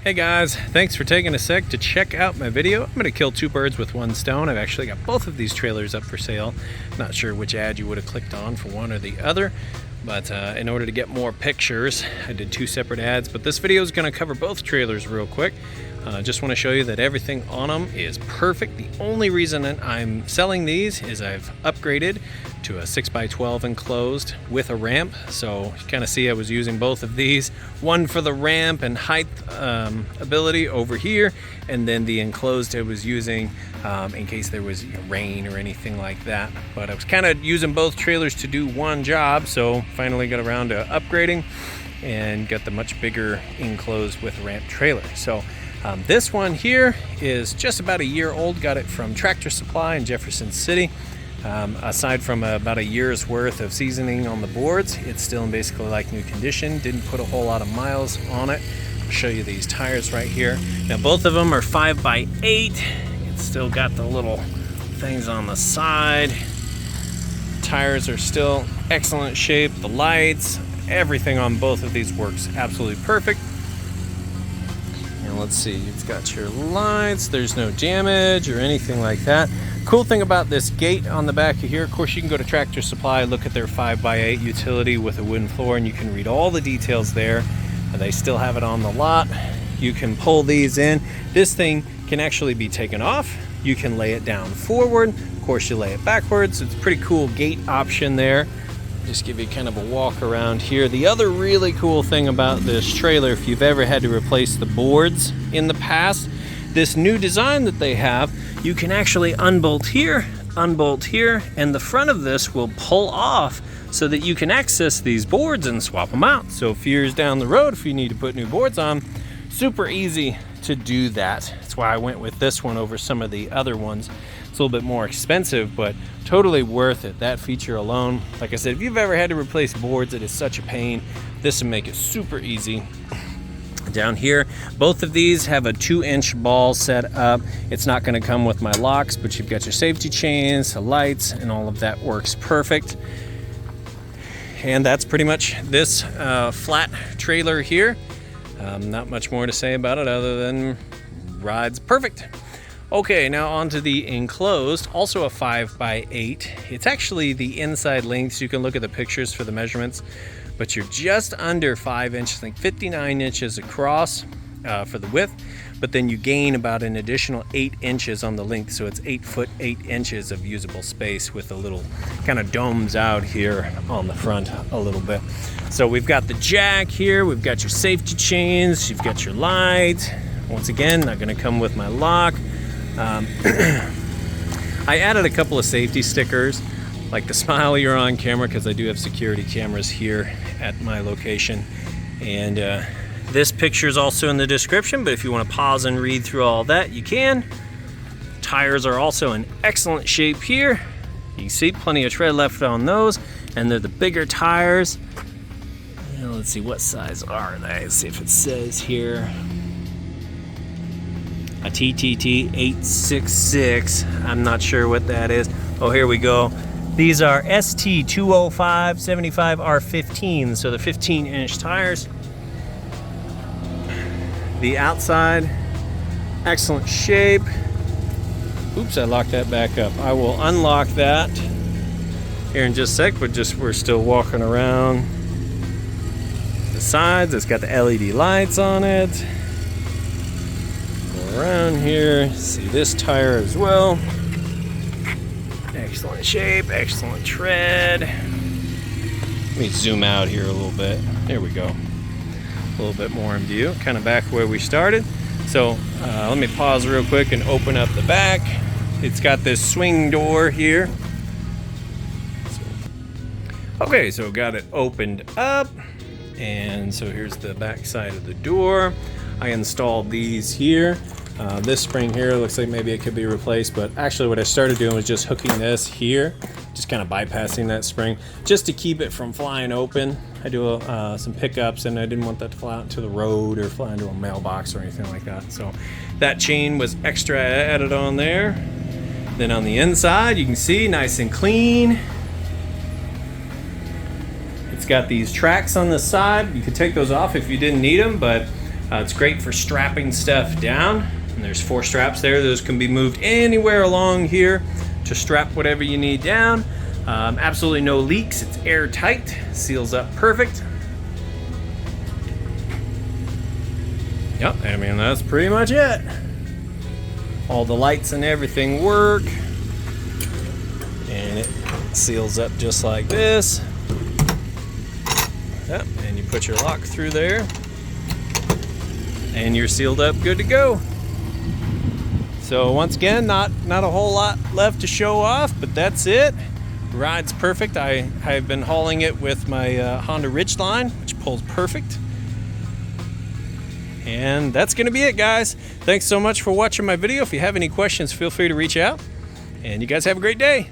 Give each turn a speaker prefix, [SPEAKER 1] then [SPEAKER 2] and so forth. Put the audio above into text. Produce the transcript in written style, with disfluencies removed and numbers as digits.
[SPEAKER 1] Hey guys, thanks for taking a sec to check out my video. I'm going to kill two birds with one stone. I've actually got both of these trailers up for sale. Not sure which ad you would have clicked on for one or the other, but in order to get more pictures, I did two separate ads, but this video is going to cover both trailers real quick. Just want to show you that everything on them is perfect. The only reason that I'm selling these is I've upgraded to a 6x12 enclosed with a ramp. So you kind of see I was using both of these, one for the ramp and height ability over here, and then the enclosed I was using in case there was rain or anything like that. But I was kind of using both trailers to do one job, so finally got around to upgrading and got the much bigger enclosed with ramp trailer. So this one here is just about a year old. Got it from Tractor Supply in Jefferson City. Aside from about a year's worth of seasoning on the boards, it's still in basically like new condition. Didn't put a whole lot of miles on it. I'll show you these tires right here. Now both of them are 5x8. It's still got the little things on the side. Tires are still excellent shape. The lights, everything on both of these works absolutely perfect. And let's see, you've got your lights. There's no damage or anything like that. Cool thing about this gate on the back of here, of course you can go to Tractor Supply, look at their 5x8 utility with a wooden floor, and you can read all the details there. They still have it on the lot. You can pull these in. This thing can actually be taken off. You can lay it down forward. Of course you lay it backwards. It's a pretty cool gate option there. Just give you kind of a walk around here. The other really cool thing about this trailer, if you've ever had to replace the boards in the past, this new design that they have, you can actually unbolt here, and the front of this will pull off so that you can access these boards and swap them out. So a few years down the road, if you need to put new boards on, super easy to do that. That's why I went with this one over some of the other ones. It's a little bit more expensive, but totally worth it. That feature alone, like I said, if you've ever had to replace boards, it is such a pain. This will make it super easy. Down here, both of these have a 2-inch ball set up. It's not going to come with my locks, but you've got your safety chains, the lights, and all of that works perfect. And that's pretty much this flat trailer here. Not much more to say about it other than rides perfect. Okay, now onto the enclosed, also a 5x8. It's actually the inside lengths. You can look at the pictures for the measurements, but you're just under 5 inches, I think 59 inches across for the width, but then you gain about an additional 8 inches on the length, so it's 8 foot 8 inches of usable space with a little kind of domes out here on the front a little bit. So we've got the jack here, we've got your safety chains, you've got your lights. Once again, not going to come with my lock. I added a couple of safety stickers, like the smile you're on camera, because I do have security cameras here at my location. And this picture is also in the description, but if you want to pause and read through all that, you can. Tires are also in excellent shape here. You can see plenty of tread left on those, and they're the bigger tires. Let's see, what size are they? Let's see if it says here. A TTT 866. I'm not sure what that is. Oh, here we go. These are ST205 75 R15, so the 15-inch tires. The outside, excellent shape. Oops, I locked that back up. I will unlock that here in just a sec, but we're still walking around the sides. It's got the LED lights on it. Go around here, see this tire as well. Excellent shape, excellent tread. Let me zoom out here a little bit. There we go. A little bit more in view, kind of back where we started. So let me pause real quick and open up the back. It's got this swing door here. Okay, so got it opened up. And so here's the back side of the door. I installed these here. This spring here looks like maybe it could be replaced, but actually what I started doing was just hooking this here, just kind of bypassing that spring, just to keep it from flying open. I do some pickups, and I didn't want that to fly out into the road or fly into a mailbox or anything like that. So that chain was extra added on there. Then on the inside, you can see nice and clean. It's got these tracks on the side. You could take those off if you didn't need them, but It's great for strapping stuff down. And there's 4 straps there. Those can be moved anywhere along here to strap whatever you need down. Absolutely no leaks. It's airtight, seals up perfect. Yep, I mean, that's pretty much it. All the lights and everything work. And it seals up just like this. Yep, and you put your lock through there. And you're sealed up, good to go. So once again, not a whole lot left to show off, but that's it. Ride's perfect. I've been hauling it with my Honda Ridgeline, which pulls perfect. And that's going to be it, guys. Thanks so much for watching my video. If you have any questions, feel free to reach out. And you guys have a great day.